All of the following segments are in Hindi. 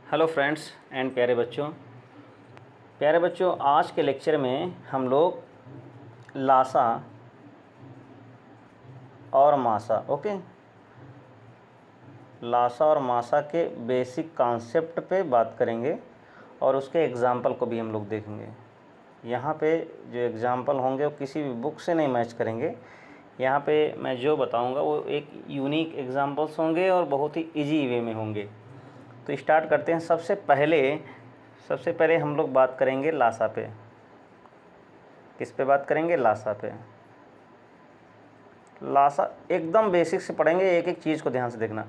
हेलो फ्रेंड्स एंड प्यारे बच्चों आज के लेक्चर में हम लोग लासा और मासा लासा और मासा के बेसिक कॉन्सेप्ट पे बात करेंगे और उसके एग्ज़ाम्पल को भी हम लोग देखेंगे। यहाँ पे जो एग्ज़ाम्पल होंगे वो किसी भी बुक से नहीं मैच करेंगे। यहाँ पे मैं जो बताऊँगा वो एक यूनिक एग्ज़ाम्पल्स होंगे और बहुत ही इजी वे में होंगे। तो स्टार्ट करते हैं। सबसे पहले हम लोग बात करेंगे लासा पे। किस पे बात करेंगे? लासा पे। लासा एकदम बेसिक से पढ़ेंगे, एक एक चीज़ को ध्यान से देखना।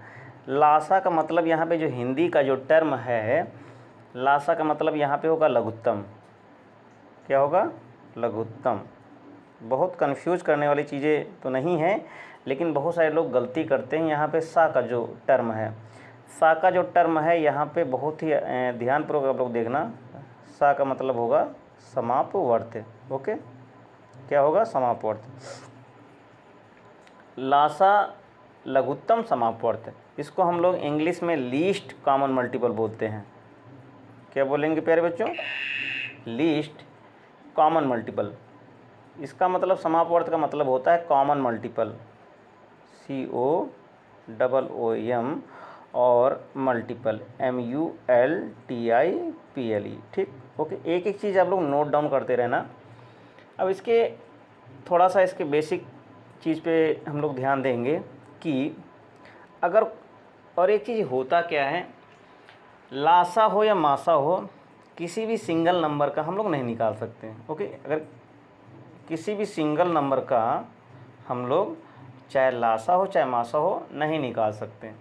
लासा का मतलब यहाँ पे जो हिंदी का जो टर्म है, लासा का मतलब यहाँ पे होगा लघुत्तम। क्या होगा? लघुत्तम। बहुत कंफ्यूज करने वाली चीज़ें तो नहीं है, लेकिन बहुत सारे लोग गलती करते हैं। यहाँ पे सा का जो टर्म है, सा का जो टर्म है यहाँ पे बहुत ही ध्यानपूर्वक आप लोग देखना। सा का मतलब होगा समापवर्त। ओके, क्या होगा? समापवर्त। लासा लघुत्तम समापवर्त, इसको हम लोग इंग्लिश में लीस्ट कॉमन मल्टीपल बोलते हैं। क्या बोलेंगे प्यारे बच्चों? Least common multiple. इसका मतलब समापवर्त का मतलब होता है कॉमन मल्टीपल, COMM, और मल्टीपल MULTIPLE। ठीक, ओके। एक एक चीज़ आप लोग नोट डाउन करते रहना। अब इसके थोड़ा सा इसके बेसिक चीज़ पे हम लोग ध्यान देंगे कि अगर, और एक चीज़ होता क्या है, लासा हो या मासा हो, किसी भी सिंगल नंबर का हम लोग नहीं निकाल सकते हैं। ओके, अगर किसी भी सिंगल नंबर का हम लोग चाहे लासा हो चाहे मासा हो नहीं निकाल सकते।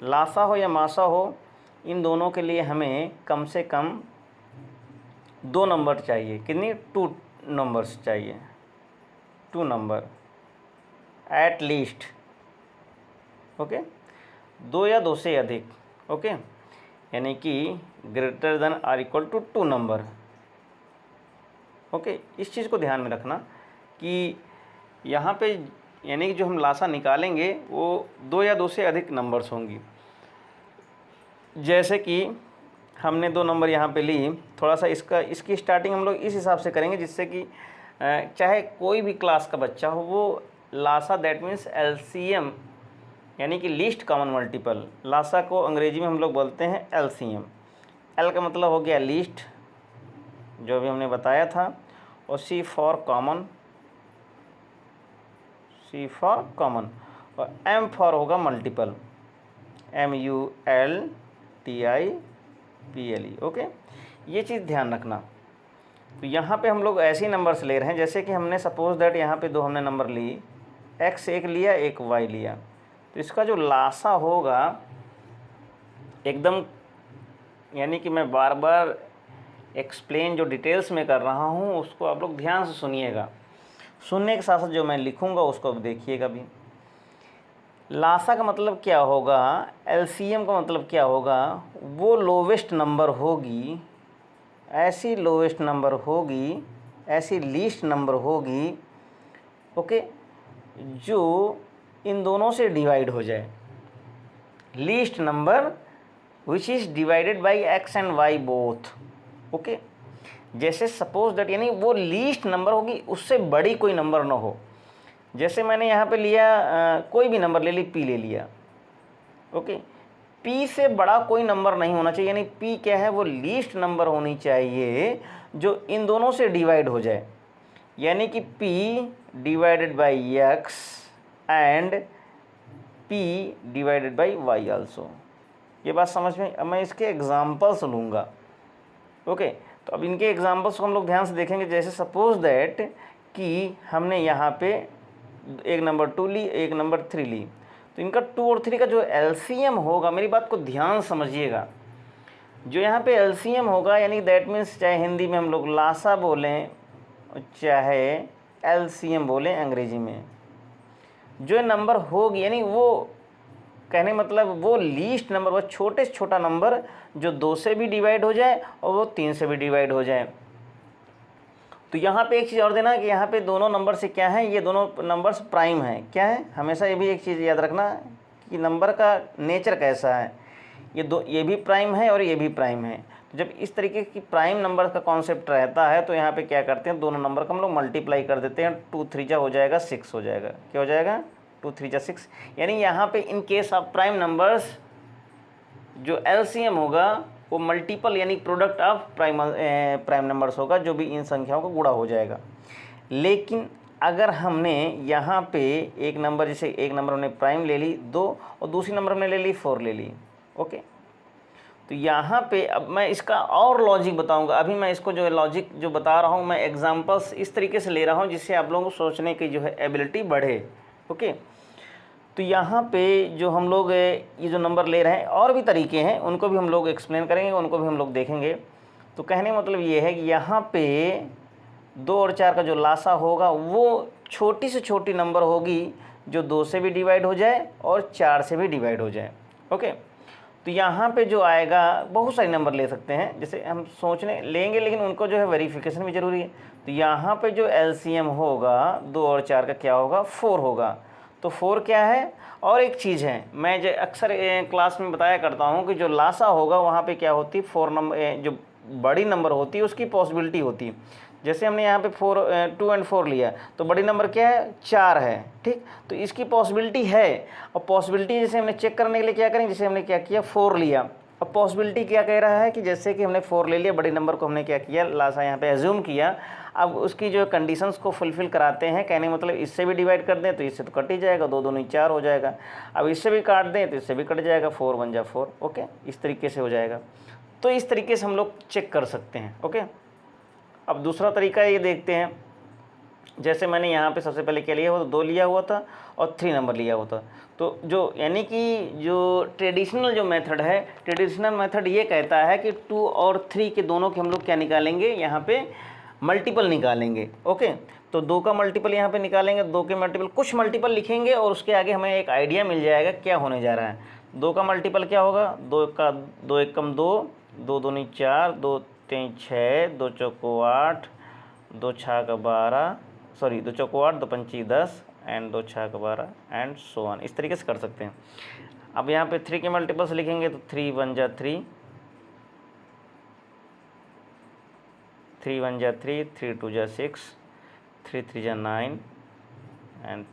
लासा हो या मासा हो, इन दोनों के लिए हमें कम से कम 2 नंबर चाहिए। कितनी? 2 नंबर्स चाहिए, 2 नंबर एट लीस्ट। ओके, 2 या 2 से अधिक। ओके, यानी कि greater than or equal to 2 number. Okay, इस चीज़ को ध्यान में रखना कि यहाँ पे यानी कि जो हम लासा निकालेंगे वो 2 या 2 से अधिक नंबर्स होंगी। जैसे कि हमने 2 नंबर यहाँ पे ली, थोड़ा सा इसकी स्टार्टिंग हम लोग इस हिसाब से करेंगे जिससे कि चाहे कोई भी क्लास का बच्चा हो, वो लासा दैट मीन्स LCM यानी कि लीस्ट कॉमन मल्टीपल। लासा को अंग्रेजी में हम लोग बोलते हैं LCM। L का मतलब हो गया लीस्ट, जो भी हमने बताया था, और C फॉर कॉमन, और M फॉर होगा मल्टीपल, MULTIPLE। ओके, ये चीज़ ध्यान रखना। तो यहाँ पे हम लोग ऐसे ही नंबर्स ले रहे हैं, जैसे कि हमने सपोज दैट यहाँ पे 2 हमने नंबर ली, X एक लिया, एक Y लिया, तो इसका जो लासा होगा एकदम, यानी कि मैं बार बार एक्सप्लेन जो डिटेल्स में कर रहा हूँ उसको आप लोग ध्यान से सुनिएगा। सुनने के साथ साथ जो मैं लिखूँगा उसको अब देखिएगा भी। लासा का मतलब क्या होगा, LCM का मतलब क्या होगा, वो लोवेस्ट नंबर होगी, ऐसी लोवेस्ट नंबर होगी, ऐसी लीस्ट नंबर होगी, ओके, जो इन दोनों से डिवाइड हो जाए। Least number which is divided by X and Y both. Okay, जैसे सपोज दैट, यानी वो लीस्ट नंबर होगी, उससे बड़ी कोई नंबर ना हो। जैसे मैंने यहाँ पे लिया कोई भी नंबर ले ली, P ले लिया। ओके, P से बड़ा कोई नंबर नहीं होना चाहिए, यानी P क्या है, वो लीस्ट नंबर होनी चाहिए जो इन दोनों से डिवाइड हो जाए, यानी कि P divided by X and P divided by Y also. ये बात समझ में? अब मैं इसके एग्जाम्पल्स लूँगा। ओके, तो अब इनके एग्जाम्पल्स को हम लोग ध्यान से देखेंगे। जैसे सपोज दैट कि हमने यहाँ पे एक नंबर 2 ली, एक नंबर 3 ली, तो इनका 2 और 3 का जो LCM होगा, मेरी बात को ध्यान समझिएगा, जो यहाँ पे LCM होगा, यानी दैट मीन्स चाहे हिंदी में हम लोग लासा बोलें चाहे LCM बोलें अंग्रेजी में, जो नंबर होगी, यानी वो कहने मतलब वो लीस्ट नंबर, वो छोटे से छोटा नंबर जो 2 से भी डिवाइड हो जाए और वो 3 से भी डिवाइड हो जाए। तो यहाँ पे एक चीज़ और देना कि यहाँ पे दोनों नंबर से क्या है, ये दोनों नंबर्स प्राइम हैं। क्या है? हमेशा ये भी एक चीज़ याद रखना कि नंबर का नेचर कैसा है, ये भी प्राइम है और ये भी प्राइम है। तो जब इस तरीके की प्राइम नंबर का कॉन्सेप्ट रहता है तो यहाँ पे क्या करते हैं, दोनों नंबर का हम लोग मल्टीप्लाई कर देते हैं। 2 3 जा हो जाएगा 6 हो जाएगा। क्या हो जाएगा? 2 3 जा 6। यानी यहाँ पे in case of prime numbers जो एलसीएम होगा वो मल्टीपल यानी प्रोडक्ट ऑफ प्राइम नंबर्स होगा, जो भी इन संख्याओं का गुणा हो जाएगा। लेकिन अगर हमने यहाँ पे एक नंबर, जैसे एक नंबर हमने प्राइम ले ली 2 और दूसरी नंबर हमने ले ली 4 ले ली, ओके। तो यहाँ पे अब मैं इसका और लॉजिक बताऊंगा। अभी मैं इसको जो है लॉजिक जो बता रहा हूँ मैं एग्जांपल्स इस तरीके से ले रहा हूँ जिससे आप लोगों को सोचने की जो है एबिलिटी बढ़े, ओके। तो यहाँ पे जो हम लोग ये जो नंबर ले रहे हैं और भी तरीके हैं, उनको भी हम लोग एक्सप्लेन करेंगे, उनको भी हम लोग देखेंगे। तो कहने का मतलब ये है कि यहाँ पे 2 और 4 का जो लासा होगा वो छोटी से छोटी नंबर होगी जो 2 से भी डिवाइड हो जाए और 4 से भी डिवाइड हो जाए, ओके। तो यहाँ पे जो आएगा, बहुत सारे नंबर ले सकते हैं, जैसे हम सोचने लेंगे लेकिन उनको जो है वेरिफिकेशन भी ज़रूरी है। तो यहाँ पे जो एलसीएम होगा 2 और 4 का क्या होगा? 4 होगा। तो 4 क्या है? और एक चीज़ है, मैं जो अक्सर क्लास में बताया करता हूँ कि जो लासा होगा वहाँ पे क्या होती है, 4 नंबर जो बड़ी नंबर होती है उसकी पॉसिबिलिटी होती है। जैसे हमने यहाँ पे 2 और 4 लिया तो बड़ी नंबर क्या है? 4 है, ठीक। तो इसकी पॉसिबिलिटी है, और पॉसिबिलिटी जैसे हमने चेक करने के लिए क्या करेंगे, जैसे हमने क्या किया 4 लिया। अब पॉसिबिलिटी क्या कह रहा है कि जैसे कि हमने 4 ले लिया, बड़ी नंबर को हमने क्या किया, लासा यहाँ पे एज्यूम किया। अब उसकी जो कंडीशंस को फुलफिल कराते हैं, कहने का मतलब इससे भी डिवाइड कर दें तो इससे तो कट ही जाएगा, 2 दूनी 4 हो जाएगा। अब इससे भी काट दें तो इससे भी कट जाएगा, 4 1 जा 4, ओके। इस तरीके से हो जाएगा। तो इस तरीके से हम लोग चेक कर सकते हैं, ओके। अब दूसरा तरीका ये देखते हैं, जैसे मैंने यहाँ पे सबसे पहले क्या लिया हुआ था, 2 लिया हुआ था और 3 नंबर लिया हुआ था। तो जो यानी कि जो ट्रेडिशनल जो मेथड है, ट्रेडिशनल मेथड ये कहता है कि 2 और 3 के दोनों के हम लोग क्या निकालेंगे, यहाँ पे मल्टीपल निकालेंगे, ओके। तो 2 का मल्टीपल यहाँ पे निकालेंगे, 2 के मल्टीपल कुछ मल्टीपल लिखेंगे और उसके आगे हमें एक आइडिया मिल जाएगा क्या होने जा रहा है। 2 का मल्टीपल क्या होगा, 2 1 कम 2, 2 दूनी 4, 2 3 6, 2 चौको 8, 2 छः का 12, सॉरी 2 चौको 8, 2 पंची 10 एंड 2 छः का 12 एंड सो ऑन। इस तरीके से कर सकते हैं। अब यहाँ पे 3 के मल्टीपल्स लिखेंगे तो 3 1 जा 3, 3 1 जा 3, 3 2 जा 6, 3 3 जा 9 एंड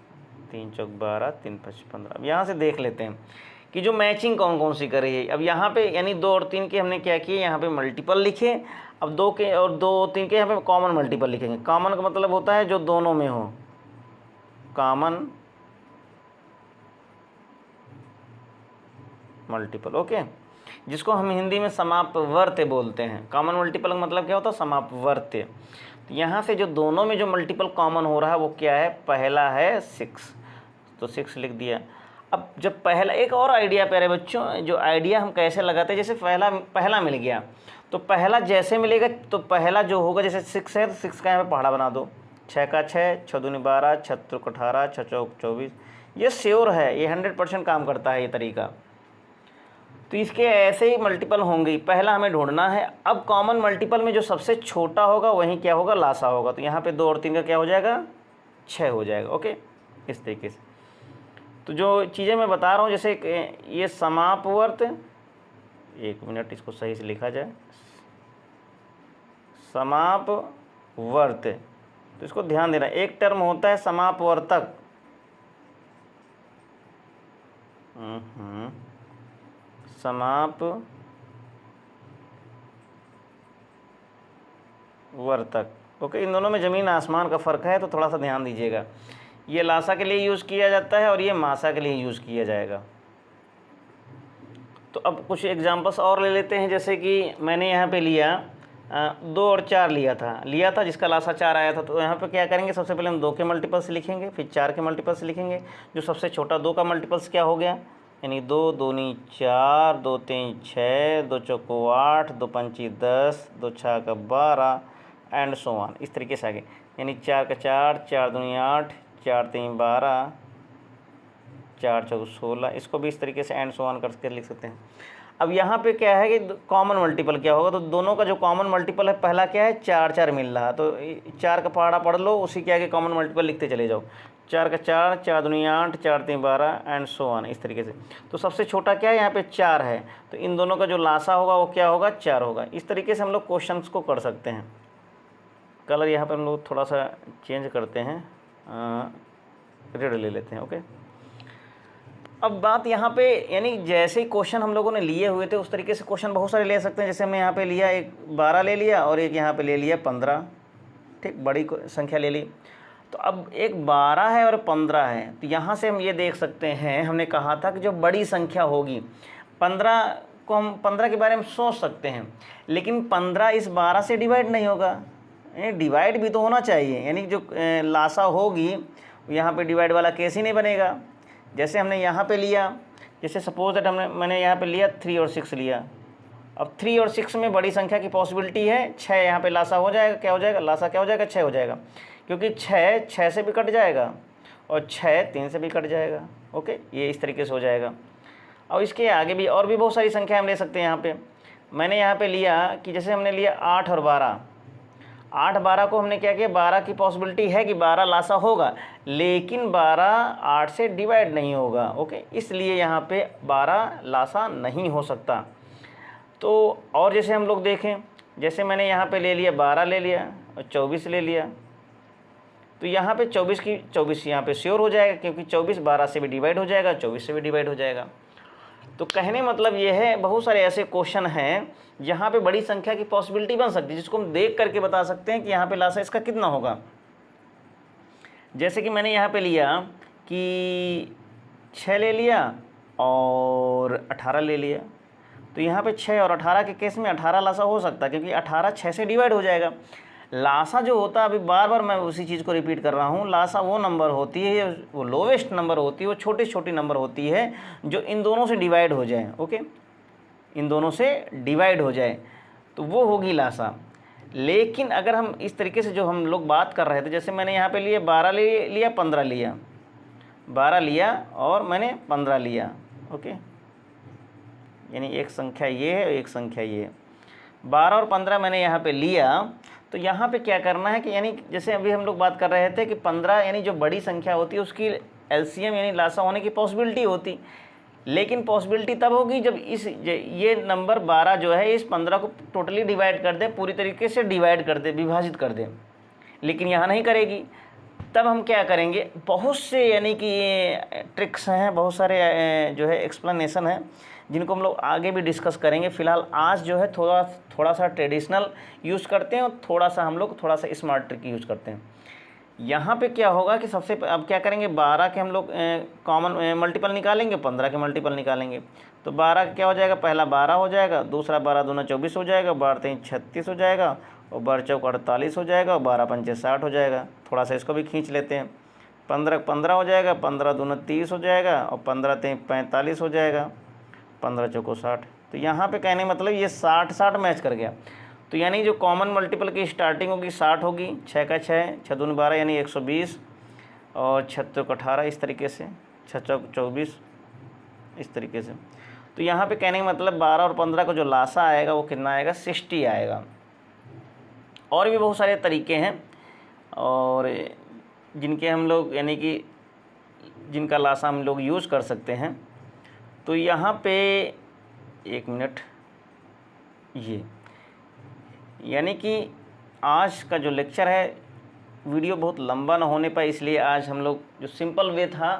3 चौक 12, 3 5 15। अब यहाँ से देख लेते हैं कि जो मैचिंग कौन कौन सी कर रही है। अब यहाँ पे यानी 2 और 3 के हमने क्या किए, यहाँ पे मल्टीपल लिखे। अब 2 के और 2 3 के यहाँ पे कॉमन मल्टीपल लिखेंगे। कॉमन का मतलब होता है जो दोनों में हो, कॉमन मल्टीपल, ओके, जिसको हम हिंदी में समापवर्त्य बोलते हैं। कॉमन मल्टीपल का मतलब क्या होता है, समापवर्त्य। तो यहाँ से जो दोनों में जो मल्टीपल कॉमन हो रहा है वो क्या है, पहला है 6, तो 6 लिख दिया। अब जब पहला, एक और आइडिया प्यारे बच्चों, जो आइडिया हम कैसे लगाते हैं, जैसे पहला मिल गया तो पहला जैसे मिलेगा तो पहला जो होगा, जैसे 6 है तो 6 का यहाँ पे पहाड़ा बना दो, 6 का 6, 6 दूनी 12, 6 त्रिक 18, 6 चौक 24। ये श्योर है, ये 100% काम करता है ये तरीका। तो इसके ऐसे ही मल्टीपल होंगे, पहला हमें ढूंढना है। अब कॉमन मल्टीपल में जो सबसे छोटा होगा वही क्या होगा, लासा होगा। तो यहाँ पे 2 और 3 का क्या हो जाएगा, 6 हो जाएगा, ओके। इस तरीके से तो जो चीज़ें मैं बता रहा हूँ, जैसे ये समापवर्त, 1 मिनट इसको सही से लिखा जाए, समापवर्त, तो इसको ध्यान देना। एक टर्म होता है समापवर्तक, समापवर्तक, ओके। इन दोनों में ज़मीन आसमान का फ़र्क है, तो थोड़ा सा ध्यान दीजिएगा। ये लासा के लिए यूज़ किया जाता है और ये मासा के लिए यूज़ किया जाएगा। तो अब कुछ एग्जांपल्स और ले लेते हैं, जैसे कि मैंने यहाँ पे लिया 2 और 4 लिया था जिसका लासा 4 आया था। तो यहाँ पे क्या करेंगे, सबसे पहले हम 2 के मल्टीपल्स लिखेंगे, फिर 4 के मल्टीपल्स लिखेंगे। जो सबसे छोटा 2 का मल्टीपल्स क्या हो गया, यानी 2 दूनी 4, 2 3 6, 2 चौको 8, 2 पंची 10, 2 छः का 12 एंड सो ऑन। इस तरीके से आगे, यानी 4 का 4, 4 दूनी 8, 4 3 12, 4 चौक 16। इसको भी इस तरीके से एंड सो ऑन करके लिख सकते हैं। अब यहाँ पे क्या है कि कॉमन मल्टीपल क्या होगा, तो दोनों का जो कॉमन मल्टीपल है पहला क्या है 4 4 मिल रहा, तो 4 का पहाड़ा पढ़ लो, उसी के आगे कॉमन मल्टीपल लिखते चले जाओ। 4 का 4, 4 दूनी 8, 4 3 12 एंड सो ऑन, इस तरीके से। तो सबसे छोटा क्या है यहाँ पे 4 है, तो इन दोनों का जो लासा होगा वो क्या होगा 4 होगा। इस तरीके से हम लोग क्वेश्चंस को कर सकते हैं। कलर यहाँ पर हम लोग थोड़ा सा चेंज करते हैं, रेड ले लेते हैं। ओके, अब बात यहाँ पे यानी जैसे ही क्वेश्चन हम लोगों ने लिए हुए थे उस तरीके से क्वेश्चन बहुत सारे ले सकते हैं। जैसे हमने यहाँ पे लिया एक 12 ले लिया और एक यहाँ पे ले लिया 15, ठीक, बड़ी संख्या ले ली। तो अब एक 12 है और 15 है, तो यहाँ से हम ये देख सकते हैं, हमने कहा था कि जो बड़ी संख्या होगी 15 को हम 15 के बारे में सोच सकते हैं, लेकिन 15 इस 12 से डिवाइड नहीं होगा, डिवाइड भी तो होना चाहिए, यानी जो लासा होगी यहाँ पे डिवाइड वाला केस ही नहीं बनेगा। जैसे हमने यहाँ पे लिया, जैसे सपोज दैट मैंने यहाँ पे लिया 3 और 6 लिया। अब 3 और 6 में बड़ी संख्या की पॉसिबिलिटी है 6, यहाँ पे लासा हो जाएगा, क्या हो जाएगा लासा, क्या हो जाएगा 6 हो जाएगा, क्योंकि 6 से भी कट जाएगा और 6 3 से भी कट जाएगा। ओके, ये इस तरीके से हो जाएगा। और इसके आगे भी और भी बहुत सारी संख्या हम ले सकते हैं। यहाँ पे मैंने यहाँ पे लिया कि जैसे हमने लिया 8 और 12, 8 12 को हमने क्या किया, 12 की पॉसिबिलिटी है कि 12 लासा होगा, लेकिन 12 8 से डिवाइड नहीं होगा। ओके, इसलिए यहाँ पे 12 लासा नहीं हो सकता। तो और जैसे हम लोग देखें, जैसे मैंने यहाँ पे ले लिया 12 ले लिया और 24 ले लिया, तो यहाँ पे 24 यहाँ पे श्योर हो जाएगा, क्योंकि 24 12 से भी डिवाइड हो जाएगा, 24 से भी डिवाइड हो जाएगा। तो कहने मतलब ये है, बहुत सारे ऐसे क्वेश्चन हैं जहाँ पे बड़ी संख्या की पॉसिबिलिटी बन सकती है, जिसको हम देख करके बता सकते हैं कि यहाँ पे लासा इसका कितना होगा। जैसे कि मैंने यहाँ पे लिया कि 6 ले लिया और 18 ले लिया, तो यहाँ पे 6 और 18 के केस में 18 लासा हो सकता है, क्योंकि 18 6 से डिवाइड हो जाएगा। लासा जो होता है, अभी बार बार मैं उसी चीज़ को रिपीट कर रहा हूँ, लासा वो नंबर होती है, वो लोवेस्ट नंबर होती है, वो छोटी छोटी नंबर होती है जो इन दोनों से डिवाइड हो जाए। ओके, इन दोनों से डिवाइड हो जाए तो वो होगी लासा। लेकिन अगर हम इस तरीके से जो हम लोग बात कर रहे थे, जैसे मैंने यहाँ पे लिए 12 ले लिया, 15 लिया, 12 लिया और मैंने 15 लिया। ओके, यानी एक संख्या ये है, एक संख्या ये है, 12 और 15 मैंने यहाँ पे लिया। तो यहाँ पे क्या करना है कि यानी जैसे अभी हम लोग बात कर रहे थे कि 15 यानी जो बड़ी संख्या होती है उसकी एलसीएम यानी लासा होने की पॉसिबिलिटी होती, लेकिन पॉसिबिलिटी तब होगी जब ये नंबर 12 जो है इस 15 को टोटली डिवाइड कर दे, पूरी तरीके से डिवाइड कर दे, विभाजित कर दे, लेकिन यहाँ नहीं करेगी। तब हम क्या करेंगे, बहुत से यानी कि ये ट्रिक्स हैं, बहुत सारे जो है एक्सप्लेनेशन है, जिनको हम लोग आगे भी डिस्कस करेंगे। फ़िलहाल आज जो है थोड़ा सा ट्रेडिशनल यूज़ करते हैं और थोड़ा सा स्मार्ट ट्रिक यूज़ करते हैं। यहाँ पे क्या होगा कि सबसे अब क्या करेंगे, 12 के हम लोग कॉमन मल्टीपल निकालेंगे, 15 के मल्टीपल निकालेंगे। तो 12 का क्या हो जाएगा, पहला 12 हो जाएगा, दूसरा 12 दूना 24 हो जाएगा, 12 3 36 हो जाएगा और 12 चौक 48 हो जाएगा और 12 पंचे 60 हो जाएगा। थोड़ा सा इसको भी खींच लेते हैं, 15 15 हो जाएगा, 15 दूना 30 हो जाएगा और 15 3 45 हो जाएगा, 15 चौको 60। तो यहाँ पे कहने मतलब ये 60 मैच कर गया। तो यानी जो कॉमन मल्टीपल की स्टार्टिंग होगी 60 होगी, 6 का 6, 6 दूनी 12 यानी 120 और 6 चौक 18 इस तरीके से, 6 चौक 24 इस तरीके से। तो यहाँ पे कहने का मतलब 12 और 15 का जो लासा आएगा वो कितना आएगा, 60 आएगा। और भी बहुत सारे तरीके हैं और जिनके हम लोग यानी कि जिनका लासा हम लोग यूज़ कर सकते हैं। तो यहाँ पे एक मिनट, ये यानी कि आज का जो लेक्चर है वीडियो बहुत लंबा ना होने पाए, इसलिए आज हम लोग जो सिंपल वे था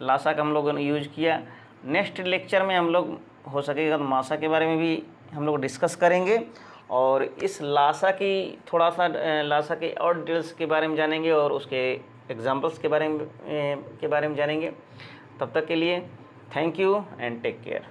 लासा का हम लोगों ने यूज किया। नेक्स्ट लेक्चर में हम लोग हो सकेगा तो मासा के बारे में भी हम लोग डिस्कस करेंगे और इस लासा की थोड़ा सा लासा के और डिटेल्स के बारे में जानेंगे और उसके एग्जांपल्स के बारे में जानेंगे। तब तक के लिए thank you and take care.